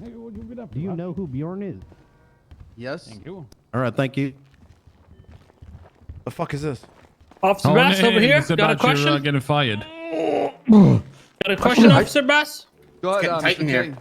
Do you know who Bjorn is? Yes. Thank you. All right, thank you. The fuck is this? Officer Bass over here. It's Got a about question? you getting fired. Got a question, Officer Bass? Go ahead, Titan Mr. here. King.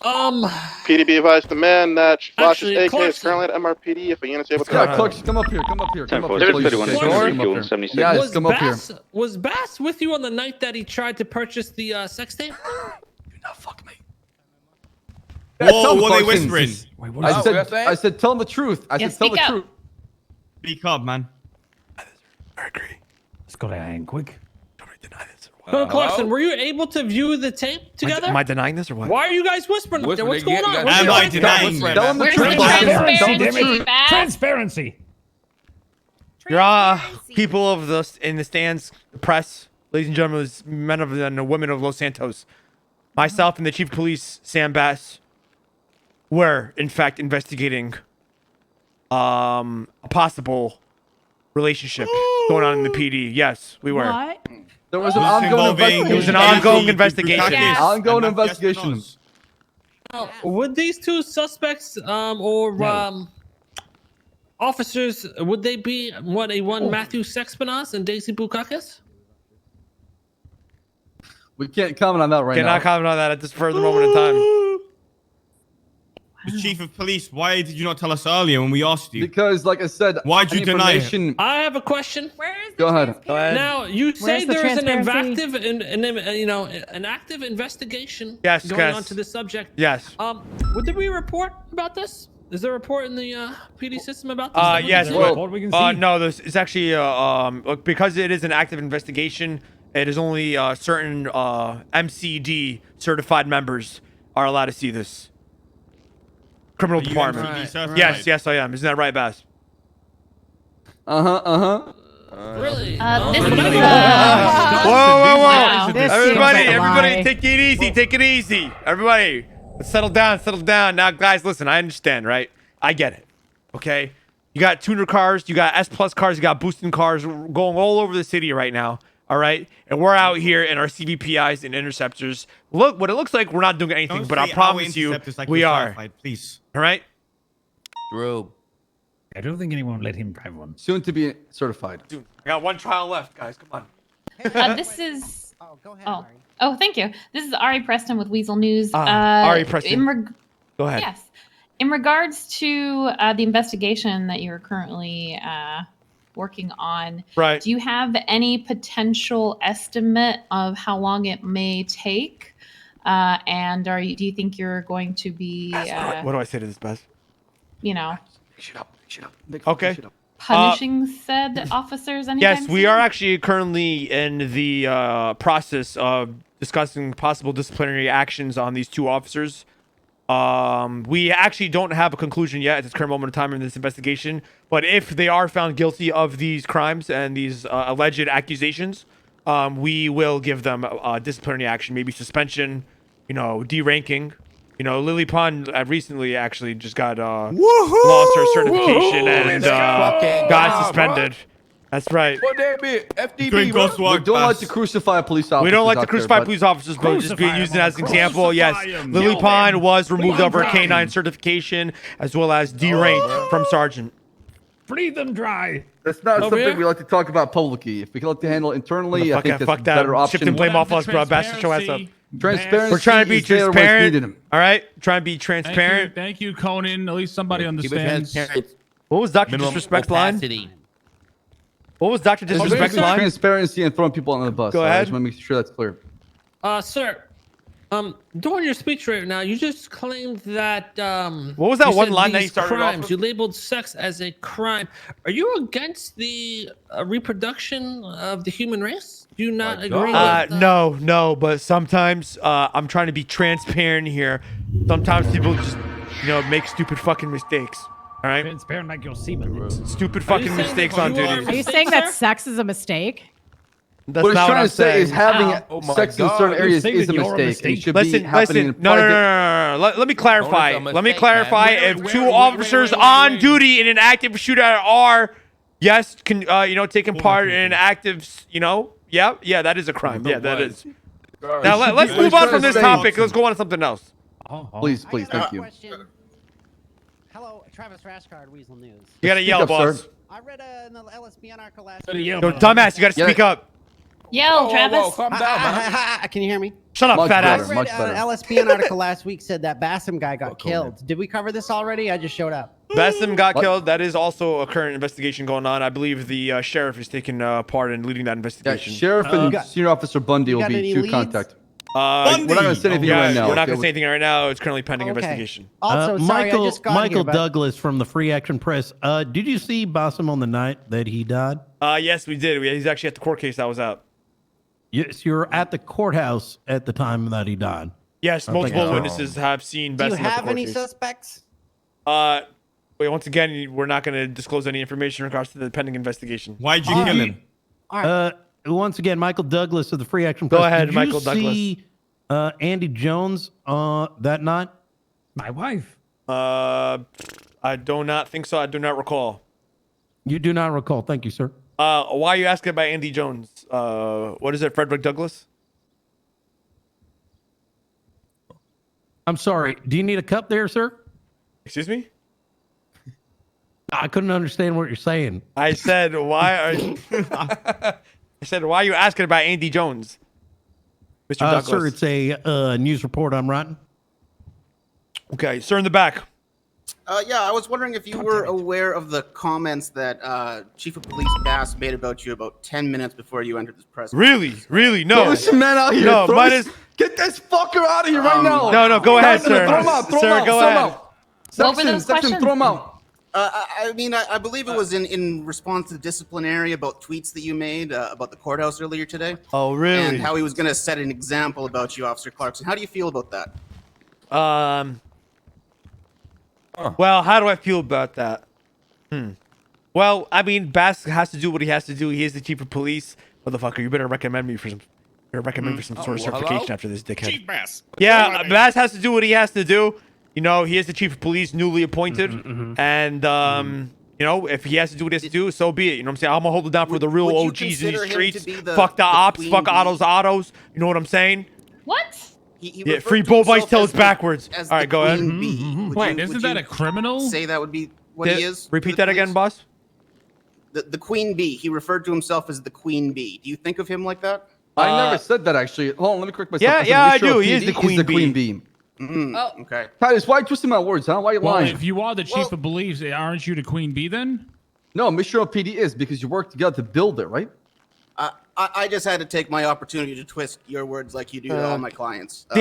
PDB advised the man that flashes Actually, AK is Clarkson. currently at MRPD if a unit's able to... Yeah, Clarkson, come up here. Come up here. Come up here. There's please. 31 Sure. Come up fuel here. 76. Yes, come up here. Was Bass with you on the night that he tried to purchase the sex tape? Do not fuck me. Whoa, what are they whispering? Wait, I said, tell him the truth. I said, tell the truth. Speak up, man. I agree. Let's go down quick. Don't deny this. Colonel Clarkson, were you able to view the tape together? Am I denying this or what? Why are you guys whispering up there? What's going on? Am I denying Tell him the Where's truth. the Clarkson. Tell him the transparency, truth. Bass? Transparency. You're people of the in the stands, the press, ladies and gentlemen, men of and women of Los Santos. Myself and the Chief of Police, Sam Bass, were in fact investigating a possible relationship going on in the PD. Yes, we were. What? There was an ongoing investigation. It was an ongoing investigation. Yeah. Ongoing investigation. Would these two suspects officers, would they be one Matthew Sexpinoz and Daisy Bukakis? We can't comment on that right now. Cannot comment on that at this further moment in time. The chief of police, why did you not tell us earlier when we asked you? Because, like I said, Why'd you deny it? information- I have a question. Where is the Go ahead. transparency? Now you say Where's the there is an transparency? an active investigation Yes, going yes. on to this subject. Yes. Would there be a report about this? Is there a report in the PD system about this? Yes. What we can see. No, this it's actually look, because it is an active investigation. It is only certain MCD certified members are allowed to see this. Criminal Are you department. MCD certified? Yes, I am. Isn't that right, Bass? Really? This is Whoa! Wow. This Everybody, seems like a lie. take it easy. Take it easy. Everybody, let's settle down. Now, guys, listen. I understand, right? I get it. Okay. You got tuner cars, you got S plus cars, you got boosting cars going all over the city right now. All right, and we're out here in our CVPIs and interceptors. Look, what it looks like, we're not doing anything, Don't but I say promise our you, interceptors like we we're are. certified, please. All right. Drew. I don't think anyone let him drive one. Soon to be certified. Dude, I got one trial left, guys. Come on. This is. Oh, go ahead, Oh. Ari. Oh, thank you. This is Ari Preston with Weasel News. Ari Preston. Go ahead. Yes. In regards to the investigation that you're currently working on, Right. do you have any potential estimate of how long it may take? And do you think you're going to be, What do I say to this, Bess? Shut up. Okay. punishing said officers anytime Yes, we soon? are actually currently in the process of discussing possible disciplinary actions on these two officers. We actually don't have a conclusion yet at this current moment in time in this investigation. But if they are found guilty of these crimes and these alleged accusations, we will give them disciplinary action, maybe suspension, deranking. Lily Pond recently actually just got lost her certification and got suspended. That's right. What day be? FDB, Doing bro. ghost work, We don't like Bass. to crucify police officers. We don't like to out there, crucify but- police officers, but just being used as an example. Yes, Crucify 'em. Lily Kill Pond them. was removed of her Crucify 'em. canine certification as well as deranked from sergeant. Breathe them dry. That's not Over something here? we like to talk about publicly. If we can like to handle it internally, I think that's Fuck a that. better option. Shift and blame off us, bro. Bass, show us up. Transparency. We're trying to be is there when it's transparent. needed. All right, trying to be transparent. Thank you, Conan. At least somebody Keep it understands. transparent. What was Dr. Minimum Disrespect's line? opacity. What was Dr. It's Disrespect's basically line? transparency and throwing people on the bus. Go I ahead. just want to make sure that's clear. Sir, during your speech right now, you just claimed that What was that you one said line that you these started off crimes, with? you labeled sex as a crime. Are you against the reproduction of the human race? Do you not agree with No, but sometimes I'm trying to be transparent here. Sometimes people just, make stupid fucking mistakes. All right? Transparent like your semen. Stupid Are fucking you saying mistakes that on you are duty. Are you Mistake, saying that sir? sex is a mistake? That's What he's not what trying I'm to say is saying. having Oh my sex in God. certain You're areas saying is a that you're a mistake. It mistake. should be Listen, happening in no. private. Let me clarify. Don't make a Let me mistake, clarify. man. If two officers on duty in an active shootout are, yes, taking part in an active, yeah, that is a crime. Yeah, that is. Now let's move on from this topic. Let's go on to something else. Please, thank you. Hello, Travis Rashcard, Weasel News. You gotta yell, up, boss. sir. I read in the LSBN article last Gotta week. yell, Yo, dumbass, you gotta Yeah. speak up. Yell, Travis. calm down, Can you hear me? Shut up, Much fat better, ass. I much read better. LSBN article last week said that Bassam guy got Conan. killed. Did we cover this already? I just showed up. Bassam got What? killed. That is also a current investigation going on. I believe the sheriff is taking part in leading that Yeah, investigation. Sheriff and got- Senior Officer Bundy you will got be any to leads? contact. We're We're not gonna say anything yeah, right now. we're not okay? gonna say anything right now. It's currently pending Okay. investigation. Also, sorry, Michael I just got Michael here, but Douglas from the Free Action Press. Did you see Bassam on the night that he died? Yes, we did. He's actually at the court case that was out. Yes, you were at the courthouse at the time that he died. Yes, I think multiple so. witnesses have seen do you Bassam at the have court any case. suspects? Wait, once again, we're not going to disclose any information in regards to the pending investigation. Why'd you kill him? Once again, Michael Douglas of the Free Action Go Press. ahead, Did Michael you Douglas. see Andy Jones that night? My wife. I do not think so. I do not recall. You do not recall. Thank you, sir. Why are you asking about Andy Jones? What is it, Frederick Douglass? I'm sorry. Do you need a cup there, sir? Excuse me? I couldn't understand what you're saying. I said, why are you... I said, why are you asking about Andy Jones? Mr. Douglas. Sir, it's a news report I'm writing. Okay, sir in the back. Yeah, I was wondering if you were aware of the comments that Chief of Police Bass made about you about 10 minutes before you entered this press. Really? Really? No. Throw this man out here. No, Throw mine this- is... Get this fucker out of here right now. No, go ahead, sir. Throw him out. Throw him Sir, out. go throw him ahead. out. What were those Section, questions? throw him out. I mean, I believe it was in response to the disciplinary about tweets that you made about the courthouse earlier today. Oh, really? And how he was going to set an example about you, Officer Clarkson. How do you feel about that? Well, how do I feel about that? Well, I mean, Bass has to do what he has to do. He is the chief of police. Motherfucker, you better recommend me for some... sort of certification after this dickhead. Chief Bass. Yeah, Bass has to do what he has to do. You know, he is the chief of police, newly appointed. And, you know, if he has to do what he has to do, so be it. You know what I'm saying? I'm going to hold it down for the real would you OGs in consider the him streets. to be the- Fuck the the ops, queen fuck bee? autos. You know what I'm saying? What? He Yeah, referred free to bull bites himself till as it's the- backwards. as All right, the go ahead. queen bee. Would Wait, you- isn't would that you a criminal? Say that would be what he is? to Repeat the that again, police? boss. The queen bee. He referred to himself as the queen bee. Do you think of him like that? I never said that actually. Hold on, let me correct myself. Yeah, said yeah, I Mr. do. He is PD the queen bee. Okay. Titus, why are you twisting my words, huh? Why are you Well, lying? if you are the chief of police, aren't you the queen bee then? No, Mr. PD is because you work together to build it, right? I just had to take my opportunity to twist your words like you do to all my clients. Why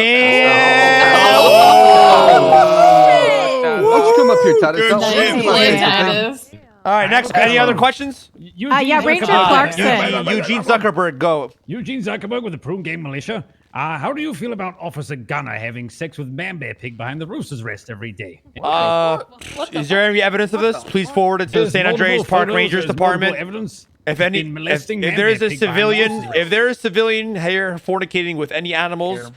don't you come up here, Titus? Good Why don't you shit. come up here? Titus. All right, next. Any other questions? Yeah, Ranger Clarkson. Eugene Zuckerberg, go. Eugene Zuckerberg with the Prune Game Militia. How do you feel about Officer Gunner having sex with Man Bear Pig behind the Rooster's Rest every day? Is there any evidence of this? Please forward it to the There's San Andreas multiple Park photos, Rangers there's Department. multiple evidence. If any, Been molesting if Man there is Bear a Pig behind civilian, Rooster's if Rest. there is civilian here fornicating with any animals,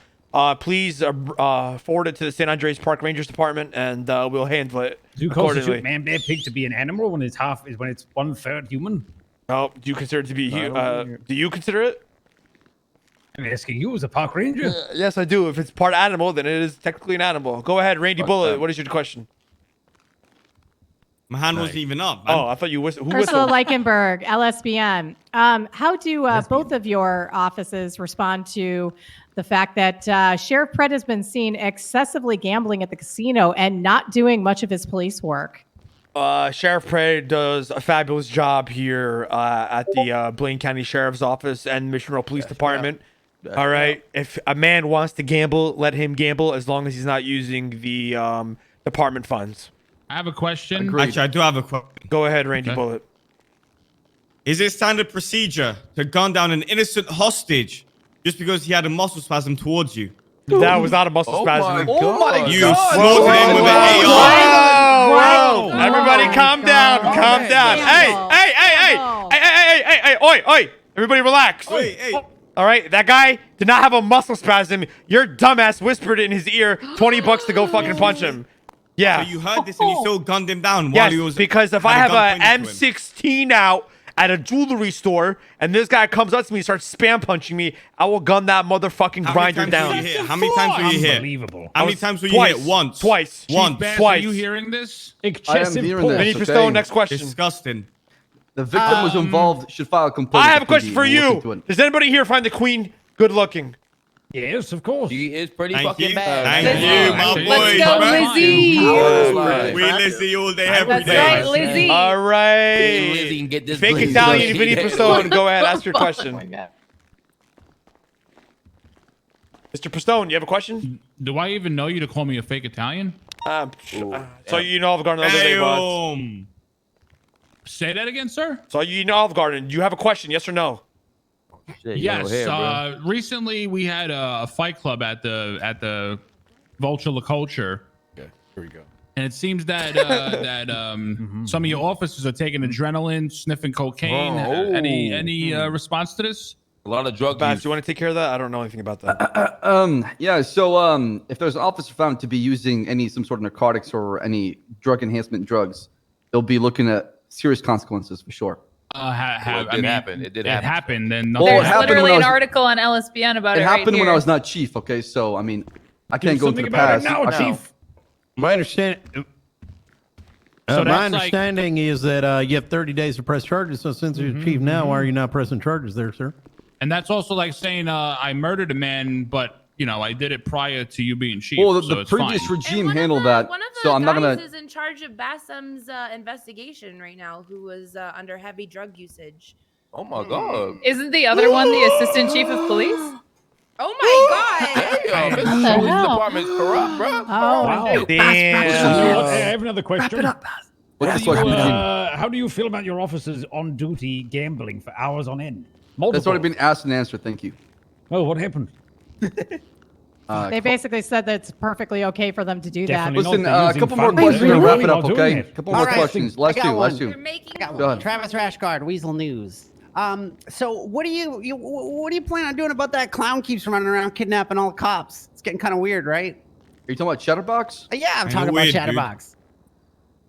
please forward it to the San Andreas Park Rangers Department, and we'll handle it Do you accordingly. constitute Man Bear Pig to be an animal when it's 1/3 human? Oh, do you consider it to be? Do you consider it? I'm asking you as a park ranger. Yes, I do. If it's part animal, then it is technically an animal. Go ahead, Randy Bullet. What is your question? My hand wasn't even up. Man. Oh, I thought you whistled. Who Ursula whistled? Leichenberg, LSBN. How do both of your offices respond to the fact that Sheriff Pred has been seen excessively gambling at the casino and not doing much of his police work? Sheriff Pred does a fabulous job here at the Blaine County Sheriff's Office and Mission Row Police Department. All right. If a man wants to gamble, let him gamble as long as he's not using the department funds. I have a question. Actually, I do have a question. Go ahead, Randy Bullet. Is it standard procedure to gun down an innocent hostage just because he had a muscle spasm towards you? That was not a muscle spasm. Oh my You God. slaughtered him with an Whoa, AR. whoa. Everybody calm down. Calm down. Hey. Oi. Everybody relax. Hey. All right, that guy did not have a muscle spasm. Your dumbass whispered in his ear $20 to go fucking punch him. Yeah. So you heard this and you still gunned him down while he was. Because if I had have a gun a pointed to him. M16 out at a jewelry store, and this guy comes up to me and starts spam punching me, I will gun that motherfucking grinder down. How many times were you hit? Unbelievable. How many times were you Twice. hit? Once. Twice. Once. Bass, Twice. Are you hearing this? I am hearing Vinny this. Pistone, next question. Disgusting. The victim was involved. Should file a complaint. I have a with question PD. for We'll look into you. it. Does anybody here find the queen good looking? Yes, of course. She is pretty Thank fucking you. bad. Thank you, my Actually, boy. Let's go, bro. Lizzie. We Lizzie all day, every That's day. right, Lizzie. All right. Lizzie can get this Fake Lizzie. Italian, Vinny Pistone, go ahead, ask your Oh my question. God. Mr. Pistone, you have a question? Do I even know you to call me a fake Italian? So you know Olive Garden the other day, bud. Damn. Say that again, sir. So you know Olive Garden. Do you have a question, yes or no? Yes. yellow hair, bro. Recently, we had a fight club at the Vulture La Culture, Okay, here we go. and it seems that some of your officers are taking adrenaline, sniffing cocaine. Oh. Any response to this? A lot of drug Bass, use. do you want to take care of that? I don't know anything about that. Yeah. So, if there's an officer found to be using some sort of narcotics or any drug enhancement drugs, they'll be looking at serious consequences for sure. It did happen. It did It happen. happened. Then Well, nothing it There's happened literally when I an was- article on LSBN about It it happened right when here. I was not chief. Okay, so I mean, I can't go into something the about past. it now, I can't- Chief. My understanding. So my that's like- understanding is that you have 30 days to press charges. So since you're chief now, why are you not pressing charges there, sir? And that's also like saying I murdered a man, but I did it prior to you being chief. Well, so the it's previous fine. regime handled that, so I'm not gonna. is in charge of Bassam's investigation right now, who was under heavy drug usage. Oh my god. Isn't the other one the assistant chief of police? Oh my god! Damn, this What the police hell? department's corrupt, bro. Oh, Wow. I have another question. What's the question? How do you feel about your officers on duty gambling for hours on end? Multiple. That's already been asked and answered. Thank you. Oh, what happened? they basically said that it's perfectly okay for them to do Definitely that. Listen, They're a using couple more funds questions very and wrap well it up, while doing okay? it. Couple more Alright. questions. Last I got two. Last one. two. You're making Got Go one. ahead. Travis Rashguard, Weasel News. So what do you plan on doing about that clown keeps running around kidnapping all the cops? It's getting kind of weird, right? Are you talking about Chatterbox? Yeah, I'm Kinda talking about weird, dude. Chatterbox.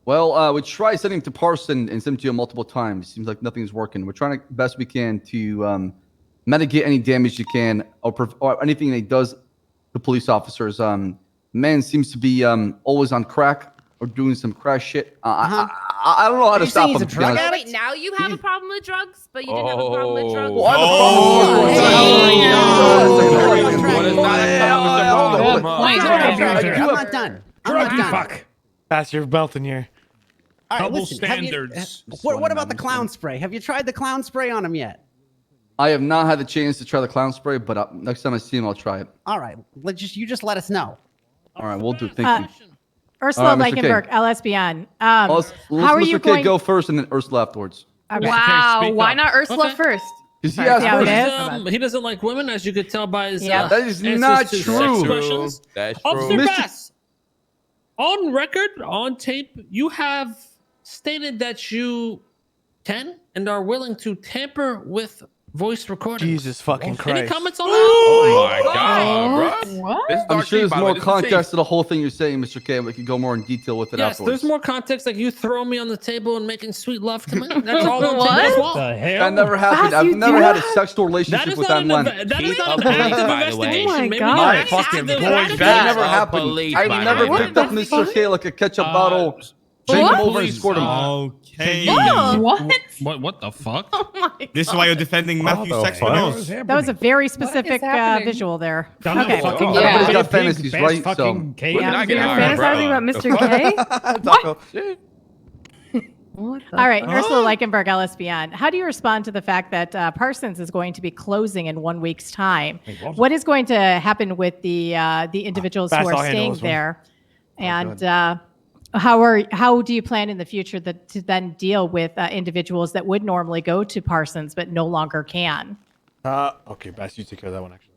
Well, we tried sending him to Parson and sent him to him multiple times. Seems like nothing's working. We're trying to best we can to mitigate any damage you can or anything that he does to police officers. Man seems to be always on crack or doing some crash shit. I don't know how to You stop saying him. he's a to be drug honest. Wait, now you have a problem with drugs, but you didn't have a problem with drugs. Well, I have a problem with Damn. Point. I'm not done. I'm Drug not you done. fuck. Pass your belt in here. All right, Double listen, have you- standards. what about the clown spray? Have you tried the clown spray on him yet? I have not had the chance to try the clown spray, but next time I see him, I'll try it. All right, you just let us know. All right, we'll do. Thank you. Ursula All right, Mr. K. Leichenberg, LSBN. Let's how are Mr. you K going? go first and then Ursula afterwards. Okay. Wow, speak why up. not Ursula Okay. first? Because he That's asked how it first. is. He doesn't like women, as you could tell by his. Yeah. That is answers not to sex true. questions. That's Officer Mr. Bass, on record, on tape, you have stated that you can and are willing to tamper with voice recordings. Jesus fucking Any Christ. comments on that? Oh my god, bro. What? This is I'm Dark sure Sheep, there's by the more way. This is Chief. context to the whole thing you're saying, Mr. K. We can go more in detail with it Yes, afterwards. there's more context, like you throw me on the table and making sweet love to me. That's all on tape What? as well. The hell? That never happened. Bass, I've you never do had a that? sexual That relationship is with not that an man. that is Keep not up an police, active by the way. investigation. Oh my Maybe God. not My active fucking boy, investigation. That Bass. never happened. Police, I by the never way. picked up Mr. K like a ketchup bottle, bent him over and scored him. Okay. What? What the fuck? Oh my This is why you're defending Matthew What Sexpinoz. is That was a very specific happening? visual there. Done Okay. the fucking- Yeah. Everybody's got Pig, fantasies, Bass right? fucking K. Where did I get You're hired, bro? fantasizing about Mr. K? All right, Ursula Leichenberg, LSBN. How do you respond to the fact that Parsons is going to be closing in 1 week's time? what? What is going to happen with the individuals Bass, who I'll are handle staying this one. there? And how do you plan in the future to then deal with individuals that would normally go to Parsons but no longer can? Okay, Bass, you take care of that one, actually.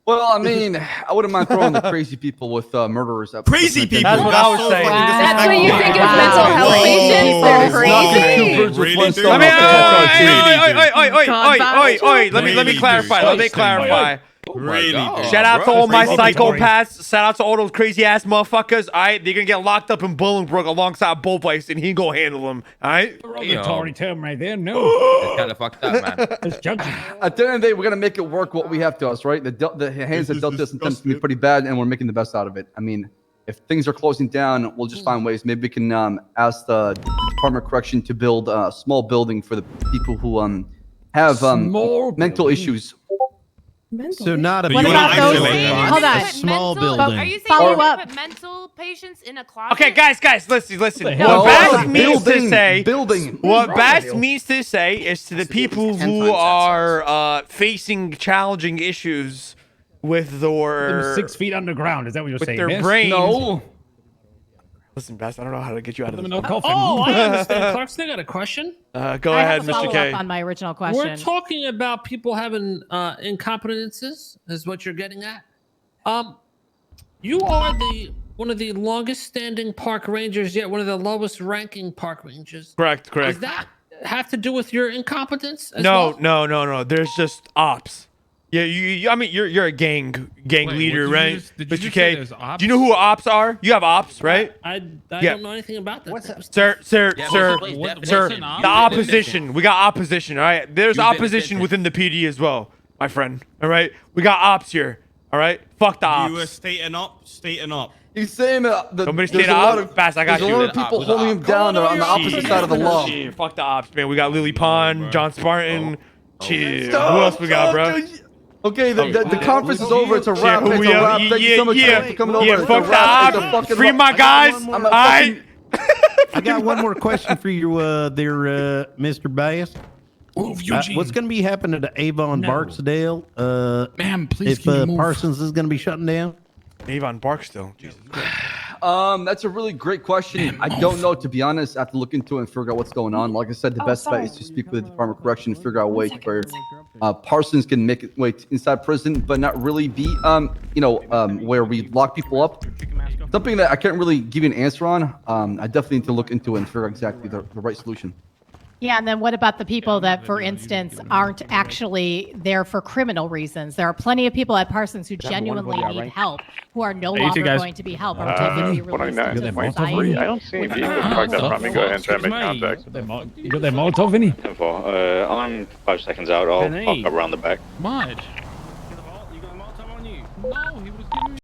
Well, I mean, I wouldn't mind throwing the crazy people with murderers. Crazy people. That's what I was so saying. fucking That's what you think disrespectful. is mental health Whoa. patients? They're Knocking crazy. two birds with Really, one dude? stone Let me, off the top Really, card, too. dude. let me Really, clarify. Let me dude. clarify. Really? Shout out to all my Crazy psychopaths. Shout out to all those crazy ass motherfuckers. All right, they're gonna get locked up in Bolingbrook alongside Bullface, and he go handle them. All right. Derogatory term right there. No. It's kind of fucked up, man. It's judging. At the end of the day, we're gonna make it work what we have to us, right? The hands that dealt us tends to be pretty bad, and we're making the best out of it. I mean, if things are closing down, we'll just find ways. Maybe we can ask the Department of Correction to build a small building for the people who have mental issues. So not a What big about those? building, Hold on. a small Are building. you saying Follow you up. put mental patients in a closet? Okay, guys, listen. hell? What Bass means to say, building. what Bass means to say is to the people who are facing challenging issues with Them their 6 feet underground. Is that what you're with saying? their miss? brains. No. Listen, Bass, I don't know how to get you out of Put them this. in a coffin. Oh, I understand, Clarkson. I got a question. Go I ahead, have a Mr. follow-up K. on my original We're question. talking about people having incompetences, is what you're getting at. You are one of the longest standing park rangers, yet one of the lowest ranking park rangers. Correct. Does that have to do with your incompetence? As No, well? no. There's just ops. Yeah, I mean, you're a gang leader, right? Did you Mr. just K. say there's ops? Do you know who ops are? You have ops, right? I Yeah. don't know anything about that. type of stuff. Sir, Yeah, sir, what's sir. an op? The opposition. We got opposition. All right. There's You've been opposition offended. within the PD as well, my friend. All right. We got ops here. All right. Fuck the You were ops. stating up. He's saying that Somebody there's stay a lot up. of Bass, I got there's you. a lot of people holding him down that are on the opposite side of the law. Shit, fuck the ops, man. We got Lily Pond, John Spartan. Chill. Who else we got, bro? Okay, the conference is over. It's a wrap. Who It's we a up? wrap. Thank you so much for coming over. Yeah, It's a fuck the wrap. It's a ops. fucking Free wrap. my guys. I'm All a right. I got one more question for you, there, Mr. Bass. Move, Eugene. What's going to be happening to Avon Barksdale? Ma'am, please If can you move? Parsons is going to be shutting down? Avon Barksdale. Jesus. That's a really great question. I don't know, to be honest. I have to look into it and figure out what's going on. Like I said, the best bet is to speak with the Department of Correction and figure out a way where Parsons can make it way inside prison, but not really be, where we lock people up. Something that I can't really give you an answer on. I definitely need to look into it and figure out exactly the right solution. Yeah, and then what about the people that, for instance, aren't actually there for criminal reasons? There are plenty of people at Parsons who genuinely need help, who are no longer going to be helped, or taking to be released into society. I don't see any people parked up front. Me go ahead and try to make contact. You got that Molotov, Vinny? I'm 5 seconds out. I'll park up around the back. Mud.